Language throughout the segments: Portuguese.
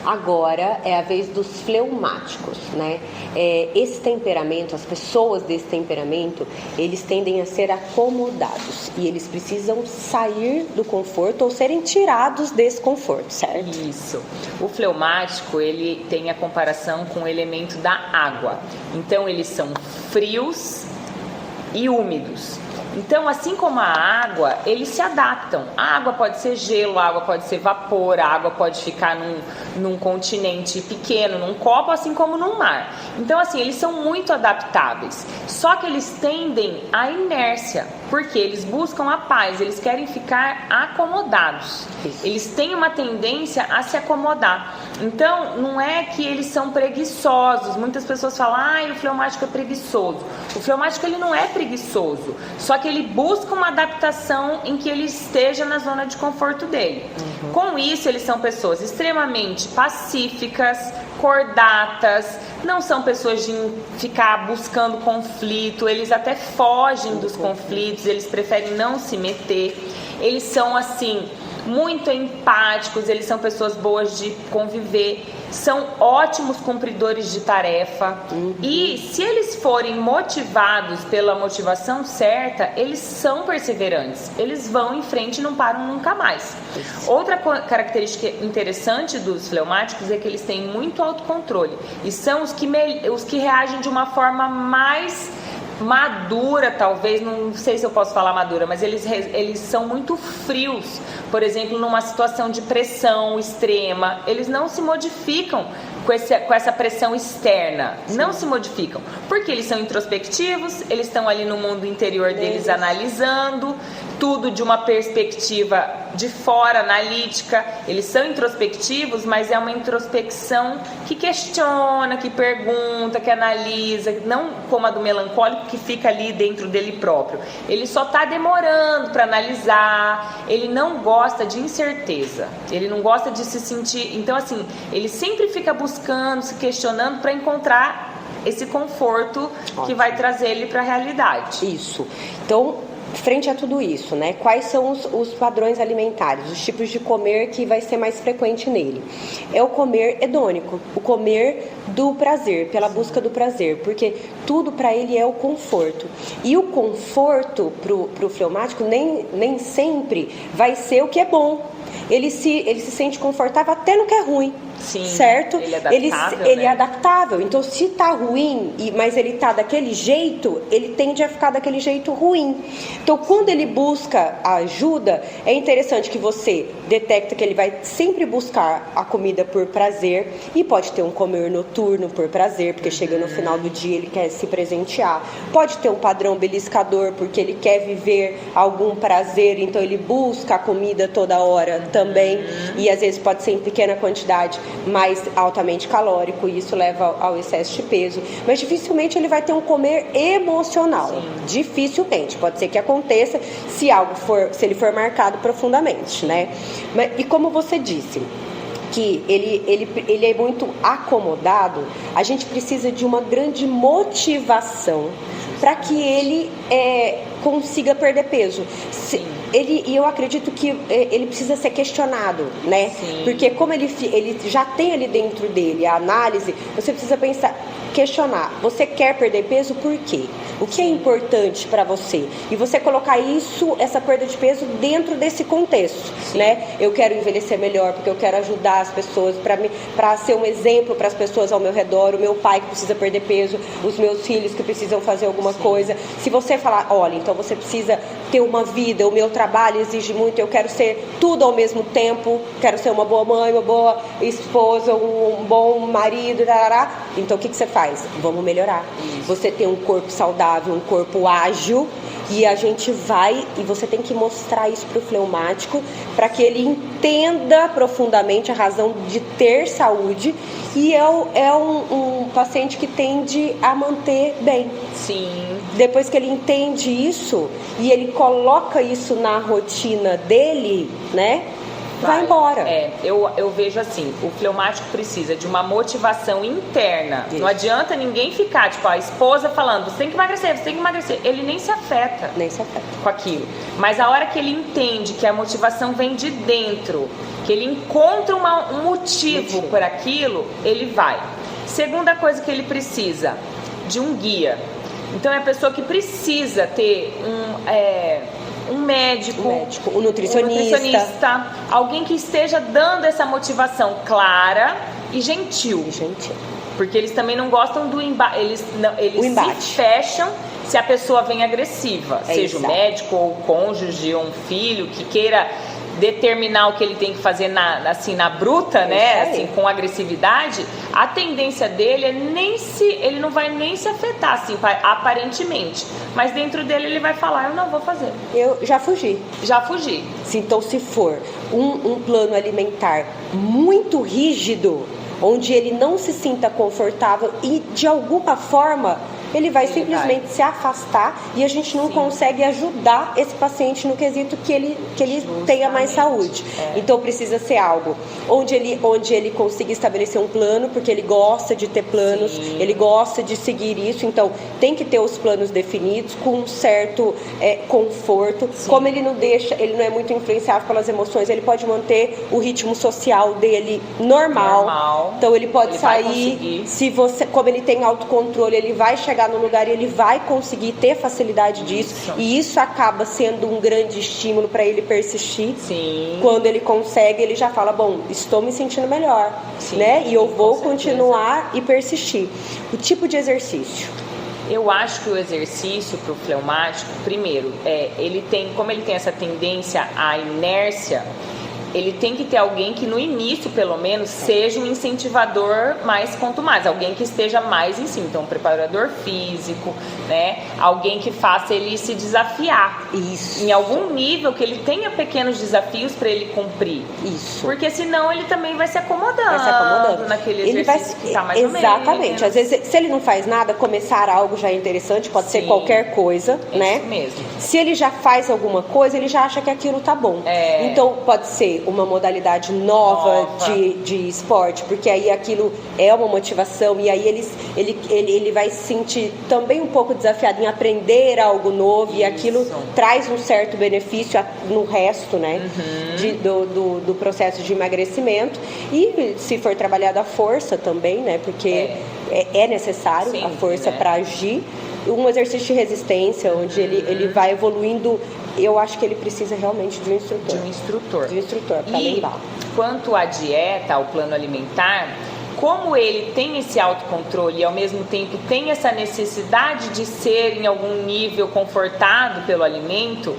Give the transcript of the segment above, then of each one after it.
Agora é a vez dos fleumáticos, né? Esse temperamento, as pessoas desse temperamento, eles tendem a ser acomodados e eles precisam sair do conforto ou serem tirados desse conforto, certo? Isso. O fleumático, ele tem a comparação com o elemento da água. Então, eles são frios e úmidos. Então, assim como a água, eles se adaptam. A água pode ser gelo, a água pode ser vapor, a água pode ficar num continente pequeno, num copo, assim como num mar. Então, assim, eles são muito adaptáveis. Só que eles tendem à inércia, porque eles buscam a paz, eles querem ficar acomodados. Eles têm uma tendência a se acomodar. Então, não é que eles são preguiçosos. Muitas pessoas falam, o fleumático é preguiçoso. O fleumático, ele não é preguiçoso, só que ele busca uma adaptação em que ele esteja na zona de conforto dele. Com isso, eles são pessoas extremamente pacíficas, cordatas, não são pessoas de ficar buscando conflito, eles até fogem dos conflitos, eles preferem não se meter, eles são assim muito empáticos, eles são pessoas boas de conviver, são ótimos cumpridores de tarefa. E se eles forem motivados pela motivação certa, eles são perseverantes, eles vão em frente e não param nunca mais. Outra característica interessante dos fleumáticos é que eles têm muito autocontrole e são os que reagem de uma forma mais madura, talvez, não sei se eu posso falar madura, mas eles são muito frios. Por exemplo, numa situação de pressão extrema, eles não se modificam com essa pressão externa. Não se modificam, porque eles são introspectivos, eles estão ali no mundo interior deles analisando tudo de uma perspectiva de fora, analítica. Eles são introspectivos, mas é uma introspecção que questiona, que pergunta, que analisa, não como a do melancólico que fica ali dentro dele próprio. Ele só está demorando para analisar, ele não gosta de incerteza, ele não gosta de se sentir. Então, assim, ele sempre fica buscando, se questionando para encontrar esse conforto que vai trazer ele para a realidade. Isso. Então, frente a tudo isso, né? Quais são os padrões alimentares, os tipos de comer que vai ser mais frequente nele? É o comer hedônico, o comer do prazer, pela busca do prazer, porque tudo para ele é o conforto. E o conforto pro fleumático nem sempre vai ser o que é bom. Ele se sente confortável até no que é ruim. Sim, certo? Ele é adaptável. Ele é adaptável. Então, se tá ruim, mas ele tá daquele jeito, ele tende a ficar daquele jeito ruim. Então, quando ele busca a ajuda, é interessante que você detecta que ele vai sempre buscar a comida por prazer, e pode ter um comer noturno por prazer, porque chega no final do dia ele quer se presentear. Pode ter um padrão beliscador, porque ele quer viver algum prazer, então ele busca a comida toda hora também, e às vezes pode ser em pequena quantidade, mais altamente calórico, e isso leva ao excesso de peso. Mas dificilmente ele vai ter um comer emocional. Sim. Dificilmente. Pode ser que aconteça se ele for marcado profundamente, né? E como você disse, que ele é muito acomodado, a gente precisa de uma grande motivação para que ele consiga perder peso. E eu acredito que ele precisa ser questionado, né? Sim. Porque como ele já tem ali dentro dele a análise, você precisa questionar. Você quer perder peso por quê? O que é importante para você? E você colocar essa perda de peso dentro desse contexto, né? Eu quero envelhecer melhor porque eu quero ajudar as pessoas, para ser um exemplo para as pessoas ao meu redor, o meu pai que precisa perder peso, os meus filhos que precisam fazer alguma coisa. Se você falar, olha, então você precisa ter uma vida, o meu trabalho exige muito, eu quero ser tudo ao mesmo tempo, quero ser uma boa mãe, uma boa esposa, um bom marido, tarará. Então o que você faz? Vamos melhorar. Você tem um corpo saudável, um corpo ágil, e a gente e você tem que mostrar isso pro fleumático para que ele entenda profundamente a razão de ter saúde, e é um paciente que tende a manter bem. Sim. Depois que ele entende isso e ele coloca isso na rotina dele, né? vai embora. Eu vejo assim, o fleumático precisa de uma motivação interna. Isso. Não adianta ninguém ficar, tipo, a esposa falando, você tem que emagrecer, você tem que emagrecer. Ele nem se afeta. Com aquilo. Mas a hora que ele entende que a motivação vem de dentro, que ele encontra um motivo por aquilo, ele vai. Segunda coisa que ele precisa, de um guia. Então é a pessoa que precisa ter um médico, um nutricionista, alguém que esteja dando essa motivação clara e gentil. Porque eles também não gostam do embate. Eles se fecham se a pessoa vem agressiva, seja o médico ou o cônjuge ou um filho que queira determinar o que ele tem que fazer na bruta, né? Assim, com agressividade, a tendência dele é ele não vai nem se afetar, assim, aparentemente. Mas dentro dele ele vai falar, eu não vou fazer. Eu já fugi. Então, se for um plano alimentar muito rígido, onde ele não se sinta confortável e de alguma forma ele vai simplesmente se afastar e a gente não consegue ajudar esse paciente no quesito que ele tenha mais saúde. Então precisa ser algo onde ele consiga estabelecer um plano, porque ele gosta de ter planos, ele gosta de seguir isso, então tem que ter os planos definidos com um certo conforto. Como ele não é muito influenciável pelas emoções, ele pode manter o ritmo social dele normal. Então ele pode sair, como ele tem autocontrole, ele vai chegar no lugar e ele vai conseguir ter facilidade disso. E isso acaba sendo um grande estímulo para ele persistir. Quando ele consegue, ele já fala, bom, estou me sentindo melhor, né? E eu vou continuar e persistir. O tipo de exercício. Eu acho que o exercício para o fleumático, primeiro, como ele tem essa tendência à inércia, ele tem que ter alguém que no início, pelo menos, seja um incentivador mais contumaz, alguém que esteja mais em cima, então um preparador físico, né? Alguém que faça ele se desafiar. Em algum nível, que ele tenha pequenos desafios para ele cumprir. Porque senão ele também vai se acomodando naquele exercício que tá mais ou menos. Exatamente. Às vezes, se ele não faz nada, começar algo já é interessante, pode ser qualquer coisa, né? Isso mesmo. Se ele já faz alguma coisa, ele já acha que aquilo tá bom. Então, pode ser uma modalidade nova. De esporte, porque aí aquilo é uma motivação e aí ele vai se sentir também um pouco desafiado em aprender algo novo e aquilo traz um certo benefício no resto, né? Do processo de emagrecimento. E se for trabalhada a força também, né? Porque é necessário a força para agir. Um exercício de resistência, onde ele vai evoluindo. Eu acho que ele precisa realmente de um instrutor. De um instrutor para lembrar. Quanto à dieta, ao plano alimentar, como ele tem esse autocontrole e ao mesmo tempo tem essa necessidade de ser em algum nível confortado pelo alimento,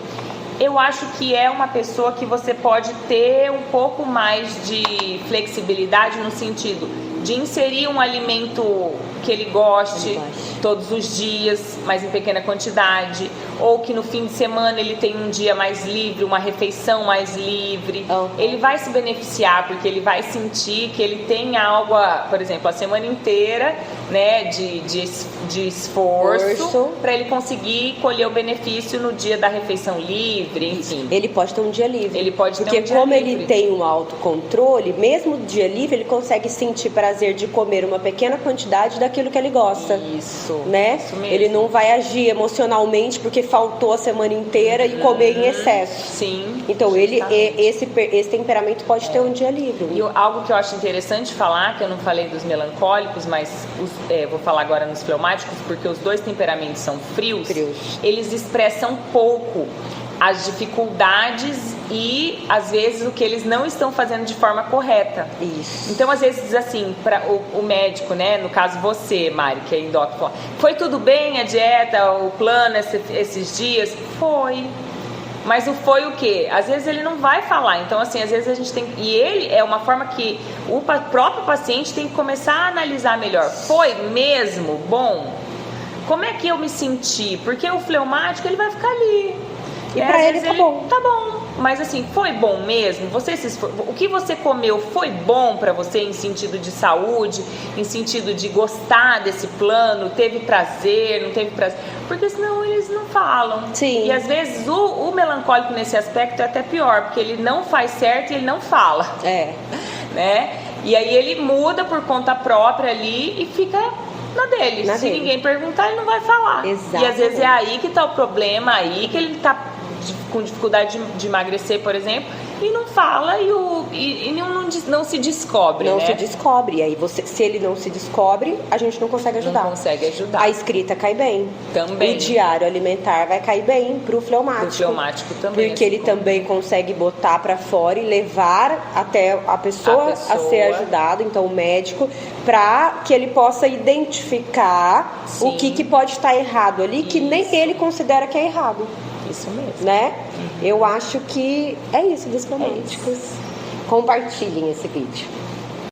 eu acho que é uma pessoa que você pode ter um pouco mais de flexibilidade no sentido de inserir um alimento que ele goste todos os dias, mas em pequena quantidade, ou que no fim de semana ele tem um dia mais livre, uma refeição mais livre. Ele vai se beneficiar, porque ele vai sentir que ele tem algo, por exemplo, a semana inteira, né, de esforço para ele conseguir colher o benefício no dia da refeição livre, enfim. Ele pode ter um dia livre. Porque como ele tem um autocontrole, mesmo no dia livre, ele consegue sentir prazer de comer uma pequena quantidade daquilo que ele gosta. Né? Isso mesmo. Ele não vai agir emocionalmente porque faltou a semana inteira e comer em excesso. Então esse temperamento pode ter um dia livre. E algo que eu acho interessante falar, que eu não falei dos melancólicos, mas vou falar agora nos fleumáticos, porque os dois temperamentos são frios. Eles expressam pouco as dificuldades e às vezes o que eles não estão fazendo de forma correta. Então às vezes assim, para o médico, né, no caso você, Mari, que é endócrino, foi tudo bem a dieta, o plano esses dias? Foi. Mas foi o quê? Às vezes ele não vai falar. Então assim, às vezes a gente tem, e ele é uma forma que o próprio paciente tem que começar a analisar melhor. Foi mesmo bom? Como é que eu me senti? Porque o fleumático, ele vai ficar ali. E pra ele tá bom. Tá bom. Mas assim, foi bom mesmo? O que você comeu foi bom para você em sentido de saúde, em sentido de gostar desse plano? Teve prazer, não teve prazer? Porque senão eles não falam. Sim. E às vezes o melancólico nesse aspecto é até pior, porque ele não faz certo e ele não fala. Né? E aí ele muda por conta própria ali e fica na dele. Se ninguém perguntar, ele não vai falar. Exatamente. E às vezes é aí que tá o problema, aí que ele tá com dificuldade de emagrecer, por exemplo, e não fala e não se descobre, Não né? se descobre. E aí, se ele não se descobre, a gente não consegue ajudar. Não consegue ajudar. A escrita cai bem. Também. O diário alimentar vai cair bem pro fleumático. Pro fleumático também. Porque ele também consegue botar pra fora e levar até a pessoa a ser ajudado, então o médico, pra que ele possa identificar o que pode estar errado ali, que nem ele considera que é errado. Isso mesmo. Né? Eu acho que é isso dos fleumáticos. Compartilhem esse vídeo.